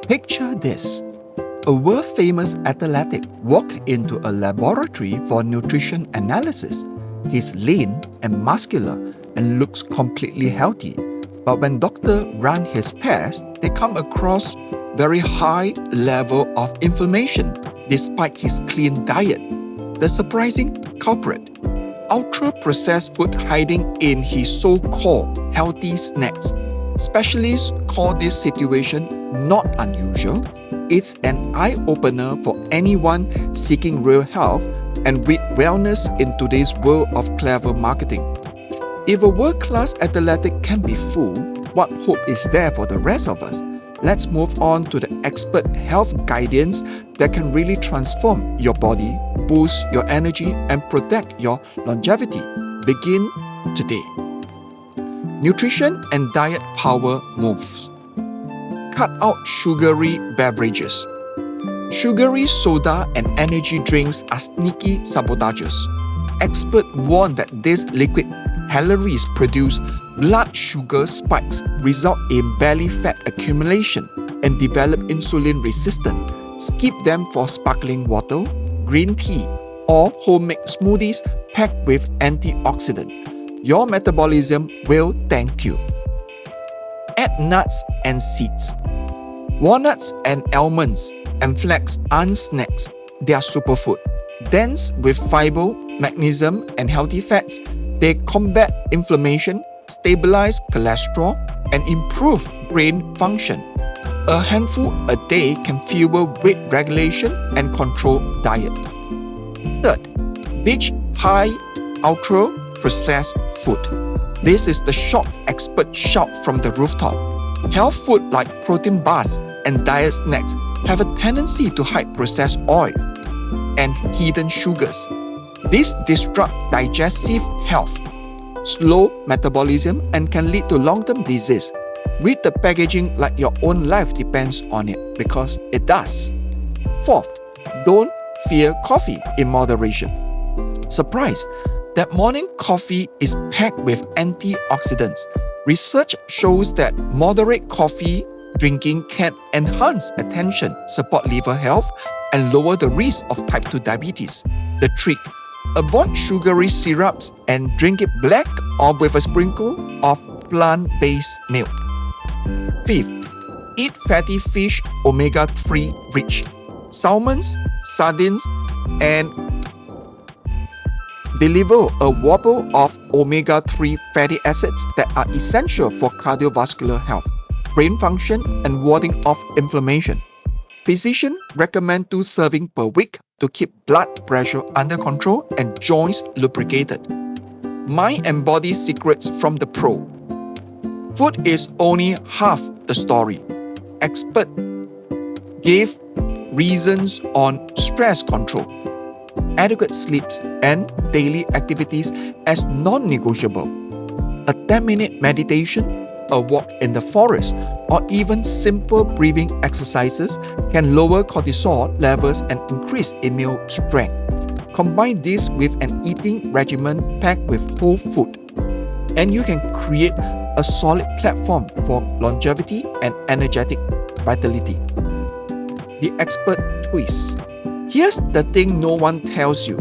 Picture this. A world-famous athlete walked into a laboratory for nutrition analysis. He's lean and muscular and looks completely healthy. But when doctors run his tests, they come across very high level of inflammation despite his clean diet. The surprising culprit: ultra-processed food hiding in his so-called healthy snacks. Specialists call this situation not unusual. It's an eye-opener for anyone seeking real health and with wellness in today's world of clever marketing. If a world-class athlete can be fooled, what hope is there for the rest of us? Let's move on to the expert health guidance that can really transform your body, boost your energy, and protect your longevity. Begin today. Nutrition and diet power moves. Cut out sugary beverages. Sugary soda and energy drinks are sneaky sabotagers. Experts warn that these liquid calories produce blood sugar spikes, result in belly fat accumulation, and develop insulin resistance. Skip them for sparkling water, green tea, or homemade smoothies packed with antioxidants. Your metabolism will thank you. Add nuts and seeds. Walnuts and almonds and flax aren't snacks, they are superfood. Dense with fiber, magnesium, and healthy fats, they combat inflammation, stabilize cholesterol, and improve brain function. A handful a day can fuel weight regulation and control diet. Third, ditch high, ultra-processed food. This is the shock expert shout from the rooftop. Health food like protein bars and diet snacks have a tendency to hide processed oil and hidden sugars. This disrupts digestive health, slow metabolism, and can lead to long-term disease. Read the packaging like your own life depends on it, because it does. Fourth, don't fear coffee in moderation. Surprise! That morning coffee is packed with antioxidants. Research shows that moderate coffee drinking can enhance attention, support liver health, and lower the risk of type 2 diabetes. The trick: avoid sugary syrups and drink it black or with a sprinkle of plant-based milk. Fifth, eat fatty fish omega-3 rich. Salmons, sardines, and deliver a wobble of omega-3 fatty acids that are essential for cardiovascular health, brain function, and warding off inflammation. Physicians recommend 2 servings per week to keep blood pressure under control and joints lubricated. Mind and body secrets from the pro. Food is only half the story. Experts gave reasons on stress control, adequate sleeps, and daily activities as non-negotiable. A 10-minute meditation, a walk in the forest, or even simple breathing exercises can lower cortisol levels and increase immune strength. Combine this with an eating regimen packed with whole food, and you can create a solid platform for longevity and energetic vitality. The expert twist. Here's the thing no one tells you.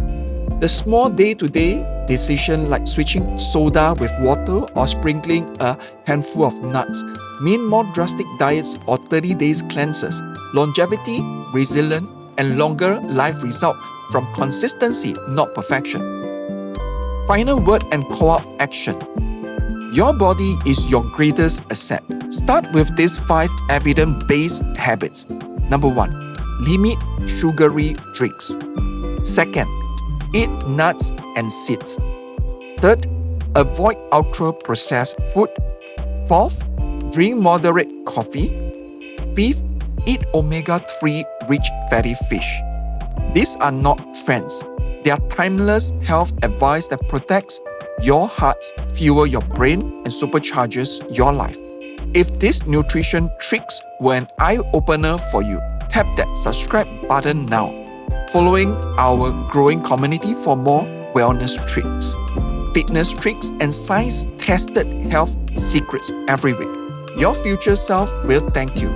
The small day-to-day decision like switching soda with water or sprinkling a handful of nuts mean more drastic diets or 30 days cleanses. Longevity, resilience, and longer life result from consistency, not perfection. Final word and call out action. Your body is your greatest asset. Start with these 5 evidence-based habits. Number 1, limit sugary drinks. Second, eat nuts and seeds. Third, avoid ultra-processed food. Fourth, drink moderate coffee. Fifth, eat omega-3 rich fatty fish. These are not trends. They are timeless health advice that protects your heart, fuel your brain, and supercharges your life. If these nutrition tricks were an eye-opener for you, tap that subscribe button now. Following our growing community for more wellness tricks, fitness tricks, and science-tested health secrets every week. Your future self will thank you.